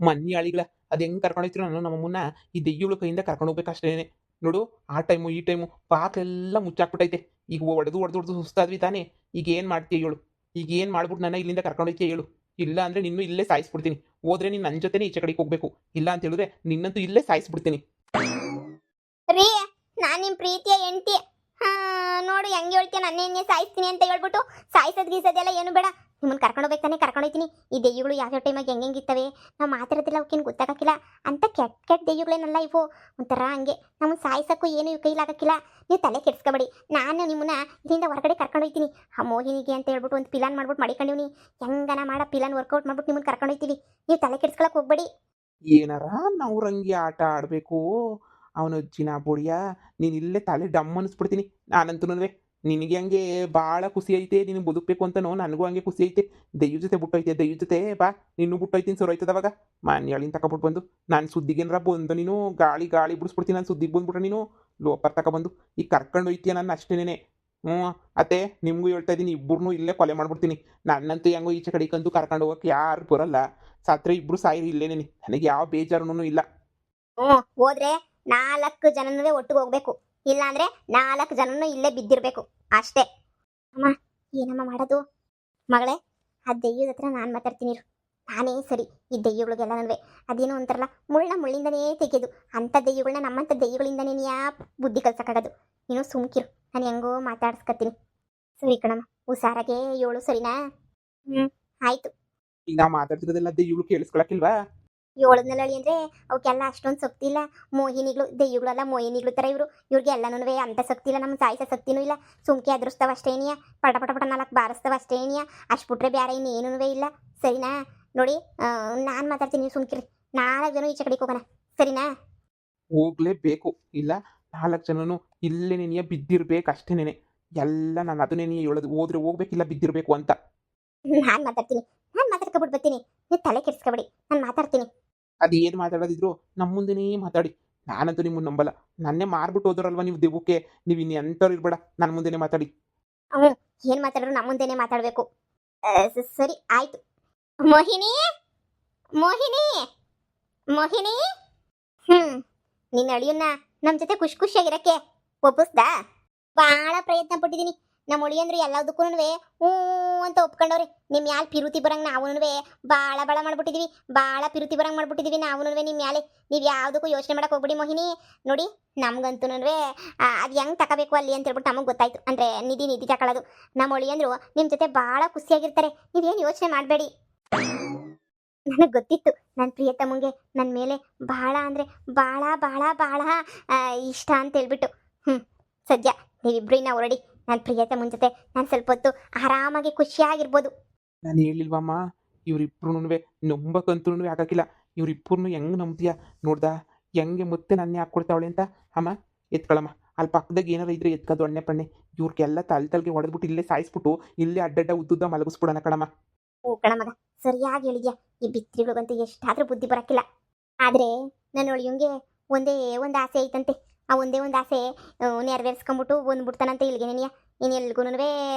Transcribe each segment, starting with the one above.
ಮನ್ನಿ ಅಳಿಗಳ ಅದು ಹೆಂಗೆ ಕರ್ಕೊಂಡು ಹೋಗ್ತೀರೋ ನಾನು ನಮ್ಮಮ್ಮನ್ನ ಈ ದೆಯ್ಯಗಳ ಕೈಯಿಂದ ಕರ್ಕೊಂಡು ಹೋಗ್ಬೇಕು ಅಷ್ಟೇನೆ. ನೋಡು, ಆ ಟೈಮು ಈ ಟೈಮು ಪಾತ್ರೆಲ್ಲ ಮುಚ್ಚಾಕ್ಬಿಟ್ಟೈತೆ. ಈಗ ಹೊಡೆದು ಸುಸ್ತಾದ್ವಿ ತಾನೇ. ಈಗ ಏನು ಮಾಡ್ತೀಯ ಹೇಳು? ಈಗ ಏನು ಮಾಡ್ಬಿಟ್ಟು ನನ್ನ ಇಲ್ಲಿಂದ ಕರ್ಕೊಂಡು ಹೋಗ್ತೀಯ ಹೇಳು? ಇಲ್ಲ ಅಂದರೆ ನಿನ್ನೂ ಇಲ್ಲೇ ಸಾಯಿಸ್ಬಿಡ್ತೀನಿ. ಹೋದ್ರೆ ನೀನು ನನ್ನ ಜೊತೆನೇ ಈಚೆ ಕಡೆಗೆ ಹೋಗ್ಬೇಕು. ಇಲ್ಲ ಅಂತ ಹೇಳಿದ್ರೆ ನಿನ್ನಂತೂ ಇಲ್ಲೇ ಸಾಯಿಸ್ಬಿಡ್ತೀನಿ. ರೀ, ನಾನು ನಿಮ್ಮ ಪ್ರೀತಿಯ ಹೆಂಡತಿ. ನೋಡು ಹೆಂಗೆ ಹೇಳ್ತೀಯ, ನನ್ನೇ ಸಾಯಿಸ್ತೀನಿ ಅಂತ ಹೇಳ್ಬಿಟ್ಟು ಸಾಯಿಸೋದು ಗೀಸೋದೆಲ್ಲ ಏನು ಬೇಡ. ನಿಮ್ಮನ್ನು ಕರ್ಕೊಂಡು ಹೋಗ್ಬೇಕು ತಾನೇ, ಕರ್ಕೊಂಡು ಹೋಗ್ತೀನಿ. ಈ ದೆಯ್ಯಗಳು ಯಾವ್ಯಾವ ಟೈಮಾಗಿ ಹೆಂಗಿರ್ತವೆ ನಾವು ಮಾತಾಡೋದಿಲ್ಲ, ಅವಕ್ಕೇನು ಗೊತ್ತಾಗಕ್ಕಿಲ್ಲ ಅಂತ. ಕೆಟ್ಟ ದೆಯ್ಯಗಳೇನಲ್ಲ ಇವು, ಒಂಥರ ಹಂಗೆ. ನಮ್ಮನ್ನು ಸಾಯಿಸೋಕ್ಕೂ ಏನು ಇವು ಕೈಲಾಗಕ್ಕಿಲ್ಲ. ನೀವು ತಲೆ ಕೆಡಿಸ್ಕೊಬೇಡಿ. ನಾನು ನಿಮ್ಮನ್ನ ಇದರಿಂದ ಹೊರಗಡೆ ಕರ್ಕೊಂಡು ಹೋಗ್ತೀನಿ. ಆ ಮೋಹಿನಿಗೆ ಅಂತ ಹೇಳ್ಬಿಟ್ಟು ಒಂದು ಪ್ಲಾನ್ ಮಾಡ್ಬಿಟ್ಟು ಮಾಡಿಕೊಂಡಿವ್ನಿ. ಹೆಂಗನ ಮಾಡೋ ಪ್ಲಾನ್ ವರ್ಕೌಟ್ ಮಾಡ್ಬಿಟ್ಟು ನಿಮ್ಮನ್ನು ಕರ್ಕೊಂಡು ಹೋಗ್ತೀವಿ. ನೀವು ತಲೆ ಕೆಡಿಸ್ಕೊಳಕ್ಕೆ ಹೋಗ್ಬೇಡಿ. ಏನಾರ ನಾವು ರಂಗಿ ಆಟ ಆಡಬೇಕು. ಅವನ ಅಜ್ಜಿನ ಬುಡಿಯ ನೀನು ಇಲ್ಲೇ ತಲೆ ಡಮ್ ಅನ್ನಿಸ್ಬಿಡ್ತೀನಿ ನಾನಂತೂ. ನಿನಗೆ ಹಂಗೆ ಭಾಳ ಖುಷಿ ಐತೆ, ನೀನು ಬದುಕಬೇಕು ಅಂತನೋ. ನನಗೂ ಹಂಗೆ ಖುಷಿ ಐತೆ. ದೆಯ್ಯ ಜೊತೆ ಬಿಟ್ಟೈತೆ, ದೆಯ್ಯ ಜೊತೆ ಬಾ. ನೀನು ಬಿಟ್ಟೈತೀನಿ ಸರ್ ಹೋಯ್ತದ ಅವಾಗ. ಮಾನ್ಯಾಳಿನ ತಗೊಬಿಟ್ಟು ಬಂದು ನಾನು ಸುದ್ದಿಗೇನಾರ ಬಂದು ನೀನು ಗಾಳಿ ಬಿಡಿಸ್ಬಿಡ್ತೀನಿ. ನಾನು ಸುದ್ದಿಗೆ ಬಂದ್ಬಿಟ್ರೆ ನೀನು ಲೋಪರ್ ತಗೊಬಂದು ಈಗ ಕರ್ಕೊಂಡು ಹೋಯ್ತೀಯ ನನ್ನ ಅಷ್ಟೇನೆ. ಅತ್ತೆ ನಿಮಗೂ ಹೇಳ್ತಾ ಇದ್ದೀನಿ, ಇಬ್ಬರನ್ನೂ ಇಲ್ಲೇ ಕೊಲೆ ಮಾಡ್ಬಿಡ್ತೀನಿ. ನನ್ನಂತೂ ಹೆಂಗೋ ಈಚೆ ಕಡೆಗಂತೂ ಕರ್ಕೊಂಡು ಹೋಗಕ್ಕೆ ಯಾರು ಬರಲ್ಲ. ಸತ್ರೆ ಇಬ್ಬರು ಸಾಯಿರಿ ಇಲ್ಲೇನೆ. ನನಗೆ ಯಾವ ಬೇಜಾರೂ ಇಲ್ಲ. ಹೋದ್ರೆ 4 ಜನನೂ ಒಟ್ಟಿಗೆ ಹೋಗ್ಬೇಕು. ಇಲ್ಲ ಅಂದ್ರೆ 4 ಜನನೂ ಇಲ್ಲೇ ಬಿದ್ದಿರ್ಬೇಕು ಅಷ್ಟೇ. ಅಮ್ಮ, ಏನಮ್ಮ ಮಾಡೋದು? ಮಗಳೇ, ಆ ದೆಯ್ಯದ ಹತ್ರ ನಾನು ಮಾತಾಡ್ತೀನಿ. ನಾನೇ ಸರಿ. ಈ ದೆಯ್ಯಗಳಿಗೆಲ್ಲ ನನಗೆ ಅದೇನೋ ಅಂತಾರಲ್ಲ, ಮುಳ್ಳಿಂದನೇ ತೆಗೆಯೋದು. ಅಂಥ ದೆಯ್ಯಗಳನ್ನ ನಮ್ಮಂಥ ದೆಯ್ಯಗಳಿಂದನೇ ಯಾ ಬುದ್ಧಿ ಕಲ್ಸಕ್ಕಾಗೋದು. ನೀನು ಸುಮ್ಕಿರು, ನಾನು ಹೆಂಗೋ ಮಾತಾಡ್ಸ್ಕೊತೀನಿ. ಸರಿ ಕಣಮ್ಮ, ಹುಷಾರಾಗೆ ಏಳು, ಸರಿನಾ? ಆಯ್ತು. ಈಗ ನಾ ಮಾತಾಡ್ತಿರೋದೆಲ್ಲ ದೆಯ್ಯಗಳು ಕೇಳಿಸ್ಕೊಳಕ್ಕಿಲ್ವಾ? ಏಳದ್ನಳ್ಳಿ ಅಂದ್ರೆ ಅವಕ್ಕೆಲ್ಲ ಅಷ್ಟೊಂದು ಶಕ್ತಿ ಇಲ್ಲ. ಮೋಹಿನಿಗಳು ದೆಯ್ಯಗಳೆಲ್ಲ ಮೋಹಿನಿಗಳು ಥರ ಇವ್ರಿಗೆ ಎಲ್ಲನೂ ಅಂಥ ಶಕ್ತಿ ಇಲ್ಲ. ನಮ್ಮ ಸಾಯಿಸೋ ಶಕ್ತಿನೂ ಇಲ್ಲ. ಸುಮ್ಕೆ ಅದ್ರಸ್ತವ ಅಷ್ಟೇನಿಯ, ಪಟ 4 ಬಾರಿಸ್ತವ ಅಷ್ಟೇನಿಯ. ಅಷ್ಟು ಬಿಟ್ರೆ ಬೇರೆ ಇನ್ನೇನೂ ಇಲ್ಲ. ಸರಿನಾ? ನೋಡಿ, ನಾನು ಮಾತಾಡ್ತೀನಿ, ನೀವು ಸುಮ್ಕಿರಿ. 4 ಜನ ಈಚೆ ಕಡೆಗೆ ಹೋಗೋಣ, ಸರಿನಾ? ಹೋಗ್ಲೇಬೇಕು. ಇಲ್ಲ 4 ಜನನು ಇಲ್ಲೇ ನೆನೆಯ ಬಿದ್ದಿರ್ಬೇಕು ಅಷ್ಟೇನೆ. ಎಲ್ಲ ನಾನು ಅದನ್ನೇ ಹೇಳೋದು, ಹೋದ್ರೆ ಹೋಗ್ಬೇಕಿಲ್ಲ ಬಿದ್ದಿರ್ಬೇಕು ಅಂತ. ನಾನು ಮಾತಾಡ್ಕೊಬಿಟ್ಟು ಬರ್ತೀನಿ. ನೀವು ತಲೆ ಕೆಡಿಸ್ಕೊಬೇಡಿ, ನಾನು ಮಾತಾಡ್ತೀನಿ. ಅದೇನು ಮಾತಾಡೋದಿದ್ರು ನಮ್ಮ ಮುಂದೆನೇ ಮಾತಾಡಿ. ನಾನಂತೂ ನಿಮ್ಮನ್ನು ನಂಬಲ್ಲ. ನನ್ನೇ ಮಾರ್ಬಿಟ್ಟು ಹೋದ್ರಲ್ವ ನೀವು ದೆವ್ವಕ್ಕೆ. ನೀವು ಇನ್ನು ಎಂಥವ್ರು ಇರ್ಬೇಡ, ನನ್ನ ಮುಂದೆನೇ ಮಾತಾಡಿ. ಏನು ಮಾತಾಡಿದ್ರು ನಮ್ಮ ಮುಂದೆನೇ ಮಾತಾಡಬೇಕು. ಸರಿ ಆಯ್ತು. ಮೋಹಿನಿ, ಮೋಹಿನಿ, ಮೋಹಿನಿ. ನಿನ್ನ ಅಳಿಯನ್ನ ನಮ್ಮ ಜೊತೆ ಖುಷಿಯಾಗಿರಕ್ಕೆ ಒಪ್ಪಿಸ್ದಾ? ಭಾಳ ಪ್ರಯತ್ನ ಪಟ್ಟಿದ್ದೀನಿ. ನಮ್ಮ ಅಳಿಯಂದ್ರು ಎಲ್ಲದಕ್ಕೂ ಹ್ಞೂ ಅಂತ ಒಪ್ಕೊಂಡವ್ರಿ. ನಿಮ್ಮ ಮ್ಯಾಲೆ ಪಿರುತಿ ಬರಂಗೆ ನಾವು ಭಾಳ ಮಾಡ್ಬಿಟ್ಟಿದ್ದೀವಿ. ಭಾಳ ಪಿರುತಿ ಬರಂಗೆ ಮಾಡ್ಬಿಟ್ಟಿದ್ದೀವಿ ನಾವು ನಿಮ್ಮ ಮ್ಯಾಲೆ. ನೀವು ಯಾವುದಕ್ಕೂ ಯೋಚನೆ ಮಾಡಕ್ಕೆ ಹೋಗ್ಬಿಡಿ ಮೋಹಿನಿ. ನೋಡಿ, ನಮ್ಗಂತೂ ಅದು ಹೆಂಗೆ ತಗೋಬೇಕು ಅಲ್ಲಿ ಅಂತ ಹೇಳ್ಬಿಟ್ಟು ನಮಗೆ ಗೊತ್ತಾಯ್ತು. ಅಂದರೆ ನಿಧಿ ತಗೊಳ್ಳೋದು. ನಮ್ಮ ಅಳಿಯಂದ್ರು ನಿಮ್ಮ ಜೊತೆ ಭಾಳ ಖುಷಿಯಾಗಿರ್ತಾರೆ. ನೀವೇನು ಯೋಚನೆ ಮಾಡಬೇಡಿ. ನನಗೆ ಗೊತ್ತಿತ್ತು ನನ್ನ ಪ್ರಿಯತಮ್ಮಂಗೆ ನನ್ನ ಮೇಲೆ ಭಾಳ ಅಂದರೆ ಭಾಳ ಇಷ್ಟ ಅಂತ ಹೇಳ್ಬಿಟ್ಟು. ಸದ್ಯ ನೀವಿಬ್ರು ಇನ್ನ ಹೊರಡಿ. ನನ್ನ ಪ್ರಿಯತಮ್ಮನ ಜೊತೆ ನಾನು ಸ್ವಲ್ಪ ಹೊತ್ತು ಆರಾಮಾಗಿ ಖುಷಿಯಾಗಿರ್ಬೋದು. ನಾನು ಹೇಳಿಲ್ವಮ್ಮ, ಇವರಿಬ್ರು ನಂಬಕ್ಕಂತೂ ಆಗೋಕ್ಕಿಲ್ಲ. ಇವರಿಬ್ಬರನ್ನು ಹೆಂಗೆ ನಂಬ್ತೀಯ ನೋಡ್ದ? ಹೆಂಗೆ ಮತ್ತೆ ನನ್ನೇ ಹಾಕ್ಕೊಡ್ತಾವಳೆ ಅಂತ. ಅಮ್ಮ ಎತ್ಕೊಳಮ್ಮ, ಅಲ್ಲಿ ಪಕ್ಕದಾಗ ಏನಾರು ಇದ್ರೆ ಎತ್ಕೋದು ಅಣ್ಣೆ ಪಣ್ಣೆ. ಇವ್ರಿಗೆಲ್ಲ ತಲೆಗೆ ಹೊಡೆದ್ಬಿಟ್ಟು ಇಲ್ಲೇ ಸಾಯಿಸ್ಬಿಟ್ಟು ಇಲ್ಲೇ ಅಡ್ಡಡ್ಡ ಉದ್ದುದ್ದ ಮಲಗಿಸ್ಬಿಡೋಣ ಕಣಮ್ಮ. ಕಣಮಗ, ಸರಿಯಾಗಿ ಹೇಳಿದ್ಯಾ. ಈ ಬಿತ್ತಿರಿಗಳಿಗಂತೂ ಎಷ್ಟಾದರೂ ಬುದ್ಧಿ ಬರೋಕ್ಕಿಲ್ಲ. ಆದರೆ ನನ್ನ ಒಳಿಯಂಗೆ ಒಂದೇ ಒಂದು ಆಸೆ ಐತಂತೆ. ಆ ಒಂದೇ ಒಂದು ಆಸೆ ನೆರವೇರಿಸ್ಕೊಂಬಿಟ್ಟು ಬಂದ್ಬಿಡ್ತಾನಂತೆ ಇಲ್ಲಿಗೆ ನೆನೆಯ. ಇನ್ನು ಎಲ್ಗೂ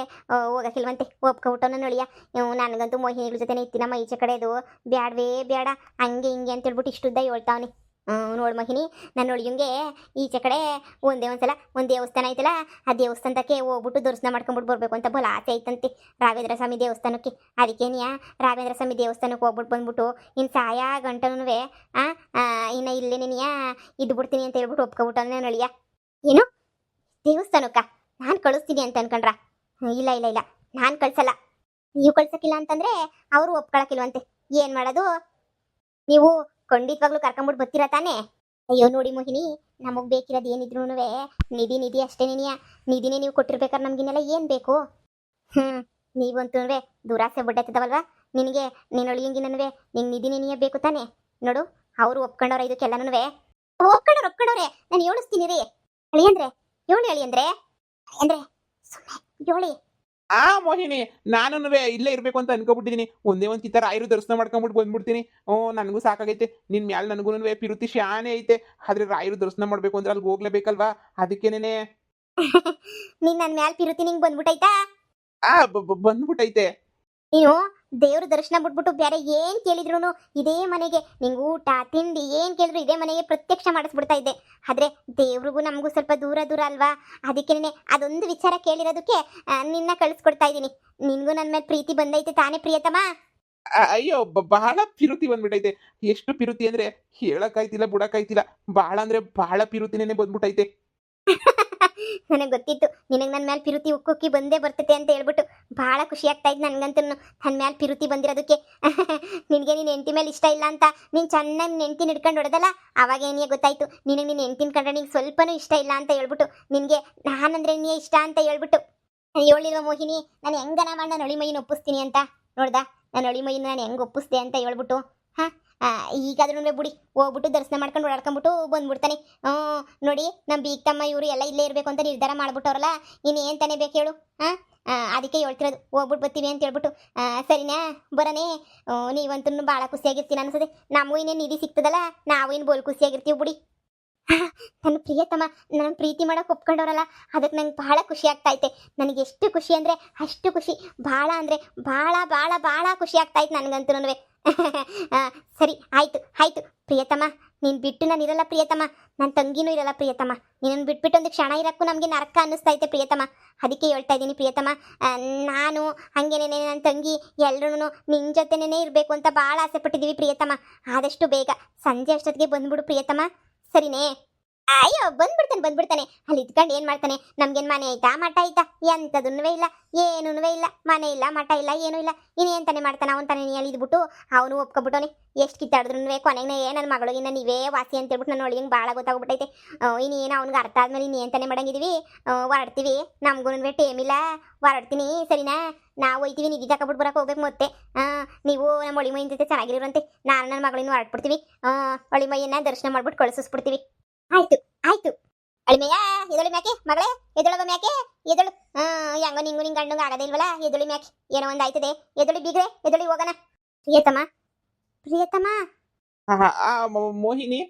ಹೋಗಕ್ಕಿಲ್ವಂತೆ. ಒಪ್ಕೊಬಿಟ್ಟು ನನ್ನ ಒಳಿಯ. ನನಗಂತೂ ಮೋಹಿನಿಗಳ ಜೊತೆ ಇತ್ತಿನಮ್ಮ ಈಚೆ ಕಡೆದು ಬ್ಯಾಡವೇ ಬೇಡ, ಹಂಗೆ ಹಿಂಗೆ ಅಂತ ಹೇಳ್ಬಿಟ್ಟು ಇಷ್ಟುದ್ದ ಹೇಳ್ತಾವನಿ. ನೋಡು ಮೋಹಿನಿ, ನನ್ನ ಒಳಿಯಂಗೆ ಈಚೆ ಕಡೆ ಒಂದೇ ಒಂದ್ಸಲ ಒಂದು ದೇವಸ್ಥಾನ ಐತಲ್ಲ, ಆ ದೇವಸ್ಥಾನಕ್ಕೆ ಹೋಗ್ಬಿಟ್ಟು ದರ್ಶನ ಮಾಡ್ಕೊಂಬಿಟ್ಟು ಬರಬೇಕು ಅಂತ ಬಲ ಆಸೆ ಐತಂತೆ. ರಾಘವೇಂದ್ರ ಸ್ವಾಮಿ ದೇವಸ್ಥಾನಕ್ಕೆ. ಅದಕ್ಕೇನಿಯಾ ರಾಘವೇಂದ್ರ ಸ್ವಾಮಿ ದೇವಸ್ಥಾನಕ್ಕೆ ಹೋಗ್ಬಿಟ್ಟು ಬಂದ್ಬಿಟ್ಟು ಇನ್ನು ಸಾಯ ಗಂಟನೂ ಇನ್ನು ಇಲ್ಲೇ ನೆನೆಯ ಇದ್ದು ಬಿಡ್ತೀನಿ ಅಂತ ಹೇಳ್ಬಿಟ್ಟು ಒಪ್ಕೊಬಿಟ್ಟು ನಾನು ಅಳಿಯ. ಏನು ದೇವಸ್ಥಾನಕ್ಕ ನಾನು ಕಳಿಸ್ತೀನಿ ಅಂತ ಅನ್ಕೊಂಡ್ರ? ಇಲ್ಲ, ನಾನು ಕಳ್ಸಲ್ಲ. ನೀವು ಕಳ್ಸಕ್ಕಿಲ್ಲ ಅಂತಂದ್ರೆ ಅವರು ಒಪ್ಕೊಳಕ್ಕಿಲ್ವಂತೆ. ಏನು ಮಾಡೋದು? ನೀವು ಖಂಡಿತವಾಗ್ಲೂ ಕರ್ಕೊಂಬಿಟ್ಟು ಬರ್ತೀರಾ ತಾನೇ? ಅಯ್ಯೋ ನೋಡಿ ಮೋಹಿನಿ, ನಮಗೆ ಬೇಕಿರೋದು ಏನಿದ್ರು ನಿಧಿ ಅಷ್ಟೇ ನೆನೆಯ. ನಿಧಿನೇ ನೀವು ಕೊಟ್ಟಿರ್ಬೇಕಾದ್ರೆ ನಮಗಿನ್ನೆಲ್ಲ ಏನು ಬೇಕು? ನೀವಂತೂ ದುರಾಸೆ ಬಡ್ಡತ್ತದವಲ್ವಾ ನಿನಗೆ. ನೀನು ಅಳಿಯಂಗಿನೂ ನಿಂಗೆ ನಿಧಿ ನೆನೆಯ ಬೇಕು ತಾನೇ? ನೋಡು, ಅವರು ಒಪ್ಕೊಂಡವ್ರ ಇದಕ್ಕೆಲ್ಲನೂ ಒಪ್ಕೊಂಡವ್ರೆ. ನಾನು ಹೇಳಿಸ್ತೀನಿ ರೀ ಅಳಿಯಂದ್ರೆ. ಅಳಿಯಂದ್ರೆ ಅಂದ್ರೆ ಸುಮ್ಮನೆ ಹೇಳಿ. ಮೋಹಿನಿ, ನಾನು ಇಲ್ಲೇ ಇರಬೇಕು ಅಂತ ಅನ್ಕೊಬಿಟ್ಟಿದ್ದೀನಿ. ಒಂದೇ ಒಂದು ಕಿತ್ತರ ಆಯ್ರು ದರ್ಶನ ಮಾಡ್ಕೊಂಬಿಟ್ಟು ಬಂದ್ಬಿಡ್ತೀನಿ. ನನಗೂ ಸಾಕಾಗೈತೆ. ನಿನ್ನ ಮ್ಯಾಲೆ ನನಗೂ ಪಿರುತಿ ಶಾನೆ ಐತೆ. ಆದ್ರೆ ರಾಯರು ದರ್ಶನ ಮಾಡಬೇಕು ಅಂದ್ರೆ ಅಲ್ಲಿಗೆ ಹೋಗ್ಲೇಬೇಕಲ್ವಾ? ಅದಕ್ಕೇನೆ ನೀನು ನನ್ನ ಮ್ಯಾಲೆ ಪಿರುತಿ ನಿಂಗೆ ಬಂದ್ಬಿಟ್ಟೈತಾ? ಬಂದ್ಬಿಟ್ಟೈತೆ. ನೀನು ದೇವ್ರ ದರ್ಶನ ಬಿಟ್ಬಿಟ್ಟು ಬೇರೆ ಏನ್ ಕೇಳಿದ್ರು ಇದೇ ಮನೆಗೆ ನಿಂಗೆ ಊಟ ತಿಂಡಿ ಏನ್ ಕೇಳಿದ್ರು ಇದೇ ಮನೆಗೆ ಪ್ರತ್ಯಕ್ಷ ಮಾಡಿಸ್ಬಿಡ್ತಾ ಇದ್ದೆ. ಆದ್ರೆ ದೇವ್ರಿಗೂ ನಮಗೂ ಸ್ವಲ್ಪ ದೂರ ದೂರ ಅಲ್ವಾ, ಅದಕ್ಕೇನೆ ಅದೊಂದು ವಿಚಾರ ಕೇಳಿರೋದಕ್ಕೆ ನಿನ್ನ ಕಳಿಸ್ಕೊಡ್ತಾ ಇದ್ದೀನಿ. ನಿನ್ಗೂ ನನ್ನ ಮೇಲೆ ಪ್ರೀತಿ ಬಂದೈತೆ ತಾನೇ ಪ್ರಿಯತಮ? ಅಯ್ಯೋ ಬಹಳ ಪಿರುತಿ ಬಂದ್ಬಿಟ್ಟೈತೆ. ಎಷ್ಟು ಪಿರುತಿ ಅಂದ್ರೆ ಹೇಳಕ್ಕಾಯ್ತಿಲ್ಲ ಬಿಡಕ್ಕಾಯ್ತಿಲ್ಲ. ಬಹಳ ಅಂದ್ರೆ ಬಹಳ ಪಿರುತಿನೇ ಬಂದ್ಬಿಟ್ಟೈತೆ. ನನಗೆ ಗೊತ್ತಿತ್ತು ನಿನಗೆ ನನ್ನ ಮೇಲೆ ಪಿರುತಿ ಉಕ್ಕುಕ್ಕಿ ಬಂದೇ ಬರ್ತೈತೆ ಅಂತ ಹೇಳ್ಬಿಟ್ಟು. ಭಾಳ ಖುಷಿ ಆಗ್ತಾ ಇತ್ತು ನನಗಂತೂ ನನ್ನ ಮೇಲೆ ಪಿರುತಿ ಬಂದಿರೋದಕ್ಕೆ. ನಿನಗೆ ನಿನ್ನ ಹೆಂಡತಿ ಮೇಲೆ ಇಷ್ಟ ಇಲ್ಲ ಅಂತ ನೀನು ಚೆನ್ನಾಗಿ ನಿನ್ನ ಹೆಂಡತಿನ ಹಿಡ್ಕೊಂಡು ಹೊಡೆದಲ್ಲ, ಅವಾಗ ಏನಿಗೆ ಗೊತ್ತಾಯ್ತು ನಿನಗೆ ನಿನ್ನ ಹೆಂಡತಿನ ಕಂಡ್ರೆ ನಿಂಗೆ ಸ್ವಲ್ಪನೂ ಇಷ್ಟ ಇಲ್ಲ ಅಂತ ಹೇಳ್ಬಿಟ್ಟು. ನಿನಗೆ ನಾನಂದ್ರೆ ನೀ ಇಷ್ಟ ಅಂತ ಹೇಳ್ಬಿಟ್ಟು. ನಾನು ಹೇಳಿಲ್ವ ಮೋಹಿನಿ, ನಾನು ಹೆಂಗನ ಮಾಡಿ ನಾನು ಅಳಿಮೈನ ಒಪ್ಪಿಸ್ತೀನಿ ಅಂತ? ನೋಡ್ದಾ ನಾನು ಅಳಿಮೈನ ನಾನು ಹೆಂಗೆ ಒಪ್ಪಿಸ್ದೆ ಅಂತ ಹೇಳ್ಬಿಟ್ಟು. ಹಾಂ, ಈಗಾದ್ರೂ ಬಿಡಿ ಹೋಗ್ಬಿಟ್ಟು ದರ್ಶನ ಮಾಡ್ಕೊಂಡು ಓಡಾಡ್ಕೊಂಬಿಟ್ಟು ಬಂದ್ಬಿಡ್ತಾನೆ. ನೋಡಿ ನಮ್ಮ ಬೀಗ್ತಮ್ಮ ಇವರು ಎಲ್ಲ ಇಲ್ಲೇ ಇರಬೇಕು ಅಂತ ನಿರ್ಧಾರ ಮಾಡ್ಬಿಟ್ಟವ್ರಲ್ಲ, ಇನ್ನೇನು ತಾನೇ ಬೇಕು ಹೇಳು? ಅದಕ್ಕೆ ಹೇಳ್ತಿರೋದು ಹೋಗ್ಬಿಟ್ಟು ಬರ್ತೀವಿ ಅಂತ ಹೇಳ್ಬಿಟ್ಟು. ಸರಿನಾ ಬರನೇ? ನೀವಂತೂ ಭಾಳ ಖುಷಿಯಾಗಿರ್ತೀನಿ ಅನ್ಸದೆ. ನಮಗೂ ಇನ್ನೇನು ನಿಧಿ ಸಿಗ್ತದಲ್ಲ, ನಾವು ಇನ್ನು ಬೋಲ್ ಖುಷಿಯಾಗಿರ್ತೀವಿ ಬಿಡಿ. ನನ್ನ ಪ್ರಿಯತಮ ನನ್ನ ಪ್ರೀತಿ ಮಾಡೋಕೆ ಒಪ್ಕೊಂಡವ್ರಲ್ಲ, ಅದಕ್ಕೆ ನಂಗೆ ಭಾಳ ಖುಷಿ ಆಗ್ತಾಯಿತ್ತೆ. ನನಗೆ ಎಷ್ಟು ಖುಷಿ ಅಂದರೆ ಅಷ್ಟು ಖುಷಿ, ಭಾಳ ಅಂದರೆ ಭಾಳ ಭಾಳ ಭಾಳ ಖುಷಿ ಆಗ್ತಾಯಿತ್ತು ನನಗಂತೂ. ಸರಿ ಆಯಿತು ಆಯಿತು ಪ್ರಿಯತಮ, ನೀನು ಬಿಟ್ಟು ನಾನು ಇರಲ್ಲ ಪ್ರಿಯತಮ, ನನ್ನ ತಂಗಿನೂ ಇರಲ್ಲ ಪ್ರಿಯತಮ. ನೀನನ್ನು ಬಿಟ್ಬಿಟ್ಟು ಒಂದು ಕ್ಷಣ ಇರೋಕ್ಕೂ ನಮಗೆ ನರಕ ಅನ್ನಿಸ್ತೈತೆ ಪ್ರಿಯತಮ. ಅದಕ್ಕೆ ಹೇಳ್ತಾ ಇದ್ದೀನಿ ಪ್ರಿಯತಮ, ನಾನು ಹಾಗೇನೇ ನನ್ನ ತಂಗಿ ಎಲ್ಲರೂ ನಿನ್ನ ಜೊತೆನೇ ಇರಬೇಕು ಅಂತ ಭಾಳ ಆಸೆ ಪಟ್ಟಿದ್ದೀವಿ ಪ್ರಿಯತಮ. ಆದಷ್ಟು ಬೇಗ ಸಂಜೆ ಅಷ್ಟೊತ್ತಿಗೆ ಬಂದ್ಬಿಡು ಪ್ರಿಯತಮ, ಸರಿನೇ? ಅಯ್ಯೋ ಬಂದ್ಬಿಡ್ತಾನೆ. ಅಲ್ಲಿ ಇದ್ಕೊಂಡು ಏನು ಮಾಡ್ತಾನೆ? ನಮ್ಗೇನು ಮನೆ ಆಯ್ತಾ ಮಠ ಆಯ್ತಾ? ಎಂಥದನ್ನೂ ಇಲ್ಲ, ಏನೂ ಇಲ್ಲ, ಮನೆ ಇಲ್ಲ ಮಠ ಇಲ್ಲ, ಏನೂ ಇಲ್ಲ. ಇನ್ನೇನು ತಾನೇ ಮಾಡ್ತಾನೆ? ಅವನು ತಾನೇ ಅಲ್ಲಿ ಇದ್ಬಿಟ್ಟು ಅವನು ಒಪ್ಕೊಬಿಟ್ಟವನೆ. ಎಷ್ಟು ಕಿತ್ತಾಡಿದ್ರು ಕೊನೆಗೆ ನನ್ನ ಮಗಳಿಗಿನ್ನ ನೀವೇ ವಾಸಿ ಅಂತ ಹೇಳ್ಬಿಟ್ಟು ನಾನು ಒಳಗೆ ಭಾಳ ಗೊತ್ತಾಗ್ಬಿಟ್ಟೈತೆ. ಇನ್ನೇನು ಅವ್ನಿಗೆ ಅರ್ಥ ಆದ್ಮೇಲೆ ಇನ್ನೇನು ತಾನೇ ಮಾಡಂಗಿದೀವಿ, ಹೊರಡ್ತೀವಿ. ನಮಗೂ ಟೇಮ್ ಇಲ್ಲ, ಹೊರಡ್ತೀನಿ ಸರಿನಾ? ನಾವು ಹೋಯ್ತೀವಿ, ನಿಧಿ ತಗೊಬಿಟ್ಟು ಬರೋಕೆ ಹೋಗ್ಬೇಕು. ಮತ್ತೆ ನೀವು ನಮ್ಮ ಒಳಿಮೈನ ಜೊತೆ ಚೆನ್ನಾಗಿರೋಂತೆ ನಾನು ನನ್ನ ಮಗಳಿನ್ನು ಹೊರಡ್ಬಿಡ್ತೀವಿ. ಒಳಿಮೈಯನ್ನ ದರ್ಶನ ಮಾಡ್ಬಿಟ್ಟು ಕಳಿಸ್ಬಿಡ್ತೀವಿ. ಆಯ್ತು ಆಯ್ತು ಅಳಿಮಯ್ಯ, ಎದೊಳಿ ಮ್ಯಾಕೆ ಮಗಳೇ, ಎದೊಳಗ ಮ್ಯಾಕೆ ಎದೊಳು. ಹೆಂಗೋ ನಿಂಗು ನಿಂಗೆ ಗಂಡಂಗೆ ಆಗದೇ ಇಲ್ವಲ್ಲ, ಎದೊಳಿ ಮ್ಯಾಕೆ ಏನೋ ಒಂದು ಆಯ್ತದೆ. ಎದೊಳಿ ಬೀಗ್ರೆ, ಎದೊಳಿ ಹೋಗೋಣ. ಪ್ರಿಯತಮ ಪ್ರಿಯತಮ ಮೋಹಿನಿ,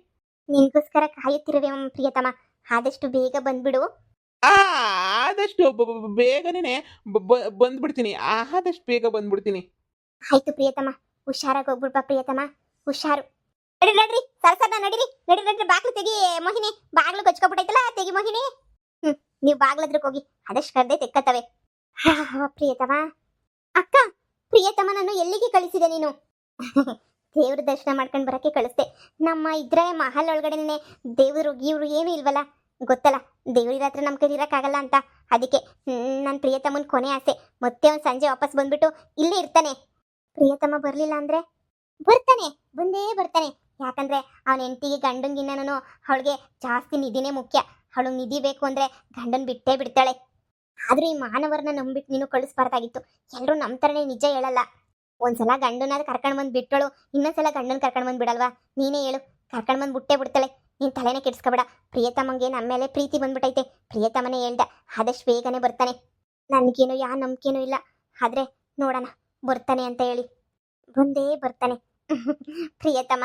ನಿನ್ಗೋಸ್ಕರ ಕಾಯುತ್ತಿರುವೆ ಪ್ರಿಯತಮ. ಆದಷ್ಟು ಬೇಗ ಬಂದ್ಬಿಡು. ಆದಷ್ಟು ಬೇಗನೆ ಬಂದ್ಬಿಡ್ತೀನಿ. ಆದಷ್ಟು ಬೇಗ ಬಂದ್ಬಿಡ್ತೀನಿ. ಆಯ್ತು ಪ್ರಿಯತಮ, ಹುಷಾರಾಗಿ ಹೋಗ್ಬಿಡ್ಬಾ ಪ್ರಿಯತಮ, ಹುಷಾರು. ನಡ್ರಿ ಸರ್ಸರ್ನ ನಡೀರಿ ಬಾಗ್ಲು ತೆಗಿ ಮೋಹಿನಿ. ಬಾಗ್ಲು ಕಚ್ಕೊಬಿಟ್ಟೈತಲ್ಲ, ತೆಗಿ ಮೋಹಿನಿ. ನೀವು ಬಾಗ್ಲದ್ರಕ್ಕೆ ಹೋಗಿ, ಅದಷ್ಟು ಕರ್ದೆ ತೆಕ್ಕತ್ತವೆ. ಪ್ರಿಯತಮ ಅಕ್ಕ, ಪ್ರಿಯತಮನನ್ನು ಎಲ್ಲಿಗೆ ಕಳಿಸಿದೆ ನೀನು? ದೇವ್ರ ದರ್ಶನ ಮಾಡ್ಕೊಂಡು ಬರೋಕ್ಕೆ ಕಳಿಸ್ದೆ. ನಮ್ಮ ಇದ್ರೆ ಮಹಲ್ ಒಳಗಡೆನೆ ದೇವರು ಇವರು ಏನೂ ಇಲ್ವಲ್ಲ, ಗೊತ್ತಲ್ಲ ದೇವ್ರ ಹತ್ರ ನಮ್ಮ ಕೈ ಇರೋಕ್ಕಾಗಲ್ಲ ಅಂತ. ಅದಕ್ಕೆ ನನ್ನ ಪ್ರಿಯತಮನ ಕೊನೆ ಆಸೆ, ಮತ್ತೆ ಅವ್ನು ಸಂಜೆ ವಾಪಸ್ ಬಂದ್ಬಿಟ್ಟು ಇಲ್ಲೇ ಇರ್ತಾನೆ. ಪ್ರಿಯತಮ ಬರಲಿಲ್ಲ ಅಂದರೆ ಬರ್ತಾನೆ, ಬಂದೇ ಬರ್ತಾನೆ. ಯಾಕಂದ್ರೆ ಅವನ ಹೆಂಡತಿಗೆ ಗಂಡಂಗಿನ್ನೂ ಅವಳಿಗೆ ಜಾಸ್ತಿ ನಿಧಿನೇ ಮುಖ್ಯ. ಅವಳು ನಿಧಿ ಬೇಕು ಅಂದರೆ ಗಂಡನ ಬಿಟ್ಟೇ ಬಿಡ್ತಾಳೆ. ಆದರೂ ಈ ಮಾನವರನ್ನ ನಂಬಿಟ್ಟು ನೀನು ಕಳಿಸ್ಬಾರ್ದಾಗಿತ್ತು. ಎಲ್ಲರೂ ನಮ್ಮ ಥರನೇ ನಿಜ ಹೇಳಲ್ಲ. ಒಂದ್ಸಲ ಗಂಡನ ಕರ್ಕೊಂಡು ಬಂದು ಬಿಟ್ಟಳು, ಇನ್ನೊಂದ್ಸಲ ಗಂಡನ ಕರ್ಕೊಂಡು ಬಂದು ಬಿಡಲ್ವಾ? ನೀನೇ ಹೇಳು, ಕರ್ಕೊಂಡು ಬಂದು ಬಿಟ್ಟೇ ಬಿಡ್ತಾಳೆ. ನೀನು ತಲೆನೇ ಕೆಡಿಸ್ಕೊಬೇಡ. ಪ್ರಿಯತಮಂಗೆ ನಮ್ಮ ಮೇಲೆ ಪ್ರೀತಿ ಬಂದ್ಬಿಟ್ಟೈತೆ. ಪ್ರಿಯತಮನೇ ಹೇಳ್ದ ಆದಷ್ಟು ಬೇಗನೆ ಬರ್ತಾನೆ. ನನಗೇನು ಯಾವ ನಂಬಿಕೆನೂ ಇಲ್ಲ, ಆದರೆ ನೋಡೋಣ ಬರ್ತಾನೆ ಅಂತ ಹೇಳಿ. ಬಂದೇ ಬರ್ತಾನೆ. ಪ್ರಿಯತಮ